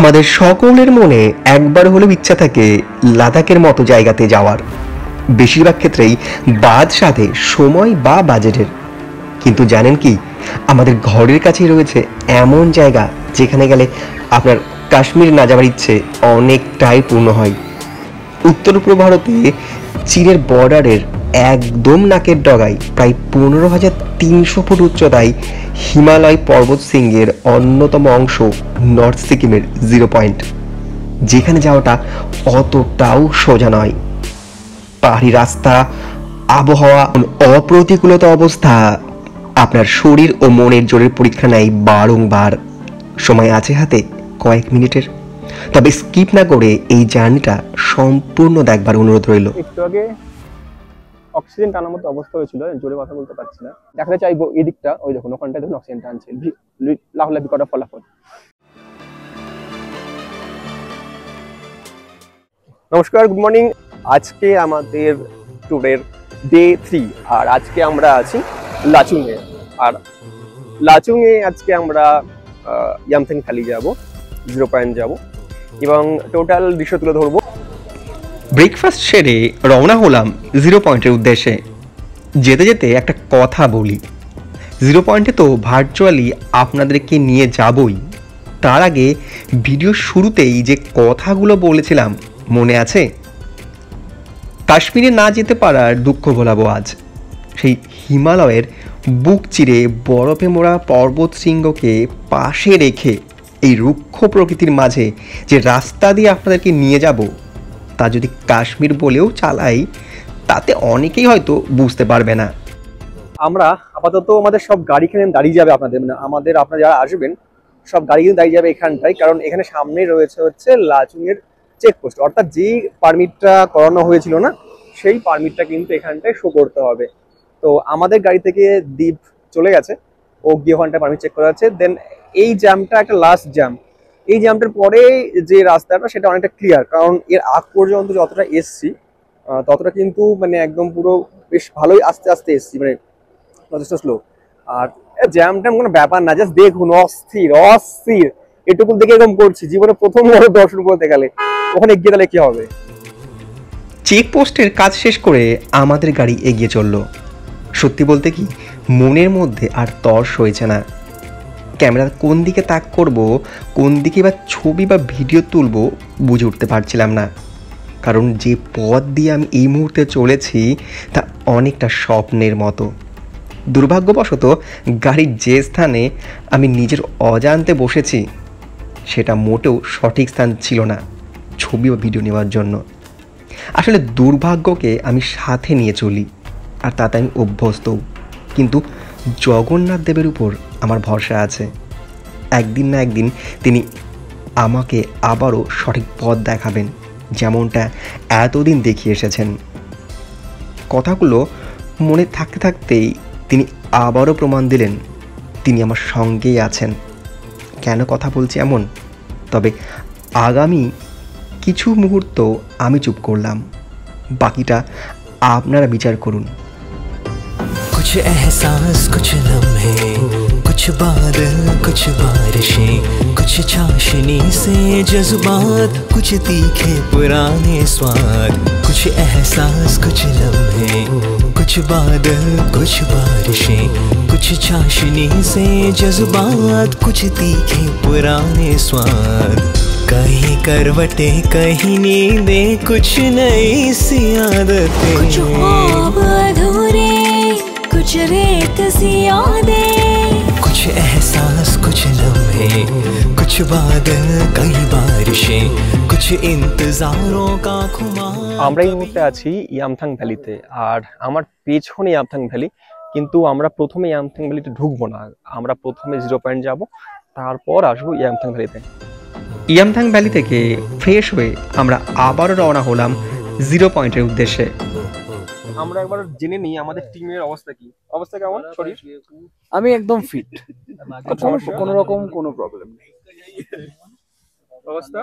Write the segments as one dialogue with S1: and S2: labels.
S1: আমাদের সকলের মনে একবার হলেও ইচ্ছা থাকে লাদাখের মতো জায়গাতে যাওয়ার। বেশিরভাগ ক্ষেত্রেই বাদ সাধে সময় বা বাজেটের। কিন্তু জানেন কি, আমাদের ঘরের কাছেই রয়েছে এমন জায়গা যেখানে গেলে আপনার কাশ্মীর না যাওয়ার ইচ্ছে অনেকটাই পূর্ণ হয়। উত্তর পূর্ব ভারতে চীনের বর্ডারের একদম নাকের ডগায় প্রায় 15,300 ফুট উচ্চতায় হিমালয় পর্বত শৃঙ্গের অন্যতম অংশ নর্থ সিকিমের 0 পয়েন্ট, যেখানে যাওয়াটা অতটাও সোজা নয়। পাহাড়ি রাস্তা, আবহাওয়া, অপ্রতিকূলতা অবস্থা আপনার শরীর ও মনের জোরের পরীক্ষা নেয় বারংবার। সময় আছে হাতে কয়েক মিনিটের, তবে স্কিপ না করে এই জার্নিটা সম্পূর্ণ দেখবার অনুরোধ রইল।
S2: একটু আগে অক্সিজেন টানার মতো অবস্থা হয়েছিল, জোরে কথা বলতে পারছি না। দেখাতে চাইবো এই দিকটা, ওই দেখুন ওখানটায় দেখুন অক্সিজেন টানছে, লাফলাফি করার ফলাফল। নমস্কার, গুড মর্নিং। আজকে আমাদের ট্যুরের ডে 3, আর আজকে আমরা আছি লাচুংয়ে। আর লাচুংয়ে আজকে আমরা ইয়ামথাং ভ্যালি যাব, 0 পয়েন্ট যাব এবং টোটাল দৃশ্য তুলে ধরবো।
S1: ব্রেকফাস্ট সেরে রওনা হলাম 0 পয়েন্টের উদ্দেশ্যে। যেতে যেতে একটা কথা বলি, 0 পয়েন্টে তো ভার্চুয়ালি আপনাদেরকে নিয়ে যাবই, তার আগে ভিডিও শুরুতেই যে কথাগুলো বলেছিলাম মনে আছে? কাশ্মীরে না যেতে পারার দুঃখ ভোলাবো আজ। সেই হিমালয়ের বুক চিরে বরফে মোড়া পর্বত শৃঙ্গকে পাশে রেখে এই রুক্ষ প্রকৃতির মাঝে যে রাস্তা দিয়ে আপনাদেরকে নিয়ে যাব, তা যদি কাশ্মীর বলেও চালাই তাতে অনেকেই হয়তো বুঝতে পারবে না।
S2: আমরা আপাতত আমাদের সব গাড়ি এখানে দাঁড়িয়ে যাবে, আপনারা যারা আসবেন সব গাড়ি কিন্তু দাঁড়িয়ে যাবে এখানটায়, কারণ এখানে সামনেই রয়েছে হচ্ছে লাচুংয়ের চেকপোস্ট। অর্থাৎ যেই পারমিটটা করানো হয়েছিল না, সেই পারমিটটা কিন্তু এখানটায় শো করতে হবে। তো আমাদের গাড়ি থেকে দ্বীপ চলে গেছে, ও গিয়ে ওখানটা পারমিট চেক করা যাচ্ছে। দেন এই জ্যামটা একটা লাস্ট জ্যাম, এই জ্যামটার পরে যে রাস্তাটা সেটা অনেকটা ক্লিয়ার, কারণ এর আগ পর্যন্ত যতটা এসছি ততটা কিন্তু মানে একদম পুরো বেশ ভালোই আস্তে আস্তে এসছি, মানে যথেষ্ট স্লো। আর জ্যাম ট্যাম কোনো ব্যাপার না, জাস্ট দেখুন অস্থির অস্থির, এটুকু দেখে এরকম করছি। জীবনে প্রথম বড় দর্শন করতে গেলে ওখানে গিয়ে তাহলে কি হবে।
S1: চেকপোস্টের কাজ শেষ করে আমাদের গাড়ি এগিয়ে চলল। সত্যি বলতে কি, মনের মধ্যে আর তর্স হয়েছে না। ক্যামেরা কোন দিকে তাক করব, কোন দিকে বা ছবি বা ভিডিও তুলব বুঝে উঠতে পারছিলাম না, কারণ যে পথ দিয়ে আমি এই মুহূর্তে চলেছি তা অনেকটা স্বপ্নের মতো। দুর্ভাগ্যবশত গাড়ির যে স্থানে আমি নিজের অজান্তে বসেছি সেটা মোটেও সঠিক স্থান ছিল না ছবি বা ভিডিও নেওয়ার জন্য। আসলে দুর্ভাগ্যকে আমি সাথে নিয়ে চলি, আর তাতে আমি অভ্যস্তও। কিন্তু জগন্নাথ দেবের উপর আমার ভরসা আছে, একদিন না একদিন তিনি আমাকে আবারও সঠিক পথ দেখাবেন, যেমনটা এতদিন দেখিয়ে এসেছেন। কথাগুলো মনে থাকতে থাকতেই তিনি আবারও প্রমাণ দিলেন তিনি আমার সঙ্গেই আছেন। কেন কথা বলছি এমন? তবে আগামী কিছু মুহূর্ত আমি চুপ করলাম, বাকিটা আপনারা বিচার করুন।
S3: कुछ एहसास कुछ लम्हे, कुछ बादल कुछ बारिशें, कुछ चाशनी से जज्बात, कुछ तीखे पुराने स्वाद। कुछ एहसास कुछ लम्हे, कुछ बादल कुछ बारिशें, कुछ चाशनी से जज्बात, कुछ तीखे पुराने स्वाद। कहीं करवटे कहीं नींदे, कुछ नई सी आदतें,
S4: कुछ ख्वाब अधूरे कुछ रेत सी यादें,
S3: कुछ एहसास कुछ लम्हे, कुछ बादल कई बारिशें, कुछ इंतजारों का खुमार।
S2: আমরা এই মুহূর্তে আছি ইয়ামথাং ভ্যালিতে, আর আমার পেছনে ইয়ামথাং ভ্যালি। কিন্তু আমরা প্রথমে ইয়ামথাং ভ্যালিতে ঢুকবো না, আমরা প্রথমে 0 পয়েন্ট যাব, তারপর আসবো ইয়ামথাং ভ্যালিতে।
S1: ইয়ামথাং ভ্যালি থেকে ফ্রেশ হয়ে আমরা আবারও রওনা হলাম 0 পয়েন্টের উদ্দেশ্যে।
S2: আমরা একবার জেনে নিই আমাদের টিমের অবস্থা কি। অবস্থা কেমন শরীর?
S5: আমি একদম ফিট, কোনো রকম কোনো প্রবলেম নেই।
S2: অবস্থা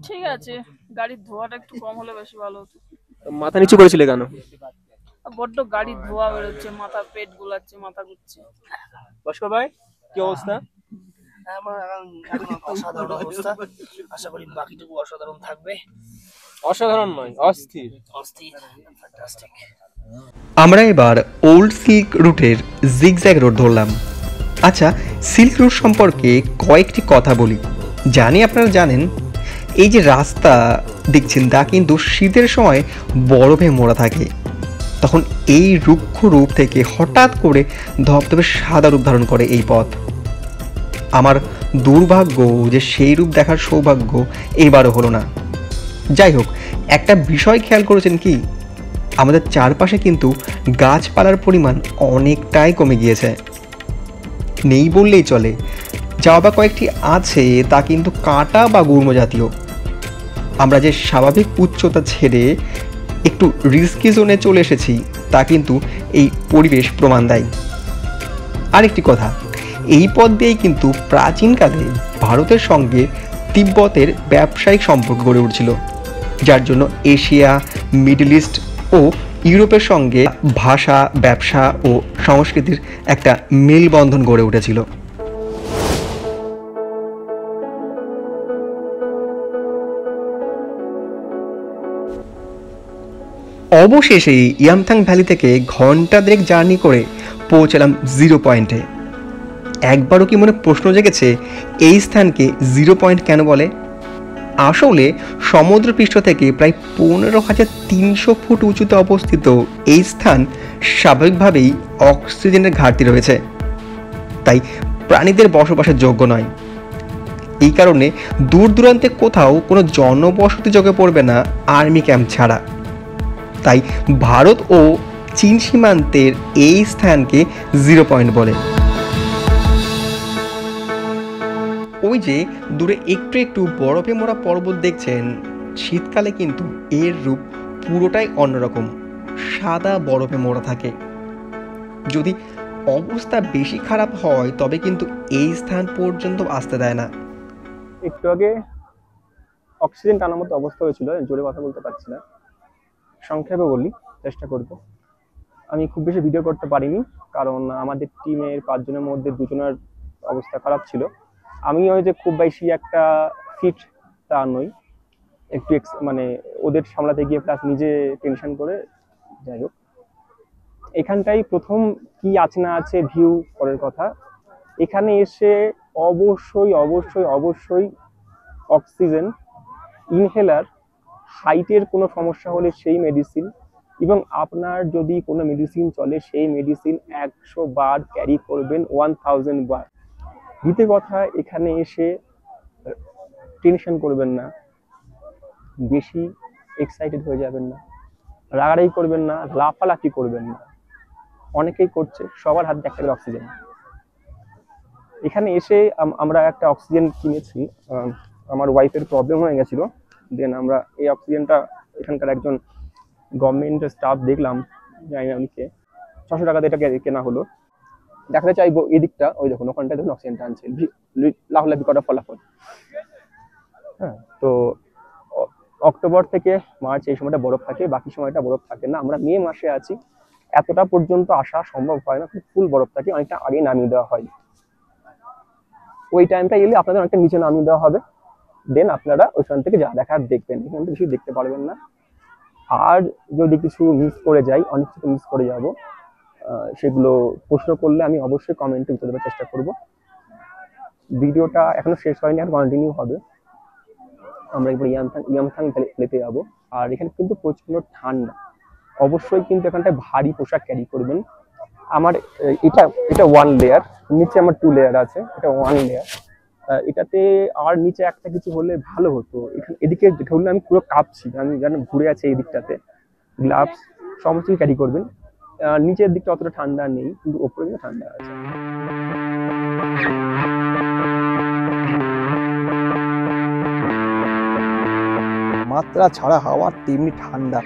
S6: ঠিক আছে, গাড়ির ধোঁয়াটা একটু কম হলে বেশি ভালো হতো।
S2: মাথা নিচু করেছিলে কেন?
S6: বড্ড গাড়ির ধোঁয়া বেরোচ্ছে, মাথা পেট গুলাচ্ছে, মাথা ঘুরছে।
S2: লস্কর ভাই কি অবস্থা?
S7: আমার এখন অসাধারণ অবস্থা, আশা করি বাকিটুকু অসাধারণ থাকবে।
S5: অসাধারণ নয়, অস্থির।
S7: অস্থির, ফ্যান্টাস্টিক।
S1: আমরা এবার ওল্ড সিল্ক রুটের জিগজ্যাগ রোড ধরলাম। আচ্ছা, সিল্ক রুট সম্পর্কে কয়েকটি কথা বলি। জানি আপনারা জানেন, এই যে রাস্তা দেখছেন তা কিন্তু শীতের সময় বরফে মোড়া থাকে। তখন এই রুক্ষ রূপ থেকে হঠাৎ করে ধবধবে সাদা রূপ ধারণ করে এই পথ। আমার দুর্ভাগ্য যে সেই রূপ দেখার সৌভাগ্য এবারও হলো না। যাই হোক, একটা বিষয় খেয়াল করেছেন কি, আমাদের চারপাশে কিন্তু গাছপালার পরিমাণ অনেকটাই কমে গিয়েছে, নেই বললেই চলে। যা বা কয়েকটি আছে তা কিন্তু কাঁটা বা গুল্ম জাতীয়। আমরা যে স্বাভাবিক উচ্চতা ছেড়ে একটু রিস্কি জোনে চলে এসেছি তা কিন্তু এই পরিবেশ প্রমাণ দেয়। আরেকটি কথা, এই পথ দিয়েই কিন্তু প্রাচীনকালে ভারতের সঙ্গে তিব্বতের ব্যবসায়িক সম্পর্ক গড়ে উঠছিল, যার জন্য এশিয়া, মিডল ইস্ট ও ইউরোপের সঙ্গে ভাষা, ব্যবসা ও সংস্কৃতির একটা মেলবন্ধন গড়ে উঠেছিল। অবশেষে ইয়ামথাং ভ্যালি থেকে ঘন্টা দেড়েক জার্নি করে পৌঁছালাম জিরো পয়েন্টে। একবারও কি মনে প্রশ্ন জেগেছে এই স্থানকে জিরো পয়েন্ট কেন বলে? আসলে সমুদ্রপৃষ্ঠ থেকে প্রায় 15,300 ফুট উঁচুতে অবস্থিত এই স্থান স্বাভাবিকভাবেই অক্সিজেনের ঘাটতি রয়েছে, তাই প্রাণীদের বসবাসের যোগ্য নয়। এই কারণে দূর দূরান্তে কোথাও কোনো জনবসতি যোগে পড়বে না আর্মি ক্যাম্প ছাড়া। তাই ভারত ও চীন সীমান্তের এই স্থানকে জিরো পয়েন্ট বলে। ওই যে দূরে একটু একটু বরফে মোড়া পর্বত দেখছেন, শীতকালে কিন্তু এর রূপ পুরোটাই অন্যরকম, সাদা বরফে মোড়া থাকে। যদি অবস্থা বেশি খারাপ হয় তবে কিন্তু এই স্থান পর্যন্ত আসতে দেয় না।
S2: একটু আগে অক্সিজেন টানার মতো অবস্থা হয়েছিল, জোরে কথা বলতে পারছি না, সংক্ষেপে বলি, চেষ্টা করব। আমি খুব বেশি ভিডিও করতে পারিনি, কারণ আমাদের টিমের 5 জনের মধ্যে 2 জনের অবস্থা খারাপ ছিল। আমি ওই যে খুব বেশি একটা ফিট তা নই, একটু মানে ওদের সামলাতে গিয়ে প্লাস নিজে টেনশন করে। যাই হোক, এখানটাই প্রথম কি আছে না আছে ভিউ পরের কথা। এখানে এসে অবশ্যই অবশ্যই অবশ্যই অক্সিজেন ইনহেলার, হাইটের কোনো সমস্যা হলে সেই মেডিসিন, এবং আপনার যদি কোনো মেডিসিন চলে সেই মেডিসিন 100 বার ক্যারি করবেন, 1000 বার। দ্বিতীয় কথা, এখানে এসে টেনশন করবেন না, বেশি এক্সাইটেড হয়ে যাবেন না, রাগারাগি করবেন না, লাফালাফি করবেন না। অনেকেই করছে, সবার হাতে একটা করে অক্সিজেন। এখানে এসে আমরা একটা অক্সিজেন কিনেছি, আমার ওয়াইফের প্রবলেম হয়ে গেছিল, দেন আমরা এই অক্সিজেনটা এখানকার একজন গভর্নমেন্টের স্টাফ দেখলাম, জানি না উনিকে, 600 টাকাতে এটা কেনা হলো। দেখাতে চাইবো এই দিকটা, ওই দেখুন ওখানটায় দেখুন অক্সিজেনটা আনছে, লাফলাফি করা ফলাফল। হ্যাঁ, তো অক্টোবর থেকে মার্চ এই সময়টা বরফ থাকে, বাকি সময়টা বরফ থাকে না। আমরা মে মাসে আছি, এতটা পর্যন্ত আসা সম্ভব হয় না, ফুল বরফ থাকে, অনেকটা আগে নামিয়ে দেওয়া হয়। ওই টাইমটা এলে আপনাদের অনেকটা নিচে নামিয়ে দেওয়া হবে, দেন আপনারা ওইখান থেকে যা দেখার দেখবেন, এখান থেকে কিছু দেখতে পারবেন না। আর যদি কিছু মিস করে যাই, অনেক কিছু মিস করে যাব, সেগুলো প্রশ্ন করলে আমি অবশ্যই কমেন্টে উত্তর দেওয়ার চেষ্টা করব। ভিডিওটা এখনো শেষ হয়নি, আর কন্টিনিউ হবে। আমরা এবার ইয়ামথাং ভ্যালিতে যাবো। আর এখানে কিন্তু প্রচন্ড ঠান্ডা, অবশ্যই কিন্তু এখানটায় ভারী পোশাক ক্যারি করবেন। আমার এটা 1 লেয়ার, নিচে আমার 2 লেয়ার আছে, এটা 1 লেয়ার। এটাতে আর নিচে একটা কিছু হলে ভালো হতো। এখানে এদিকে ধরলে আমি পুরো কাঁপছি, আমি জানি ঘুরে আছে এই দিকটাতে। গ্লাভস সমস্ত কিছু ক্যারি করবেন। নিচের দিকটা অতটা ঠান্ডা নেই, কিন্তু ওপরে কিন্তু ঠান্ডা আছে। মাত্রা ছাড়া হাওয়া তেমনি ঠান্ডা।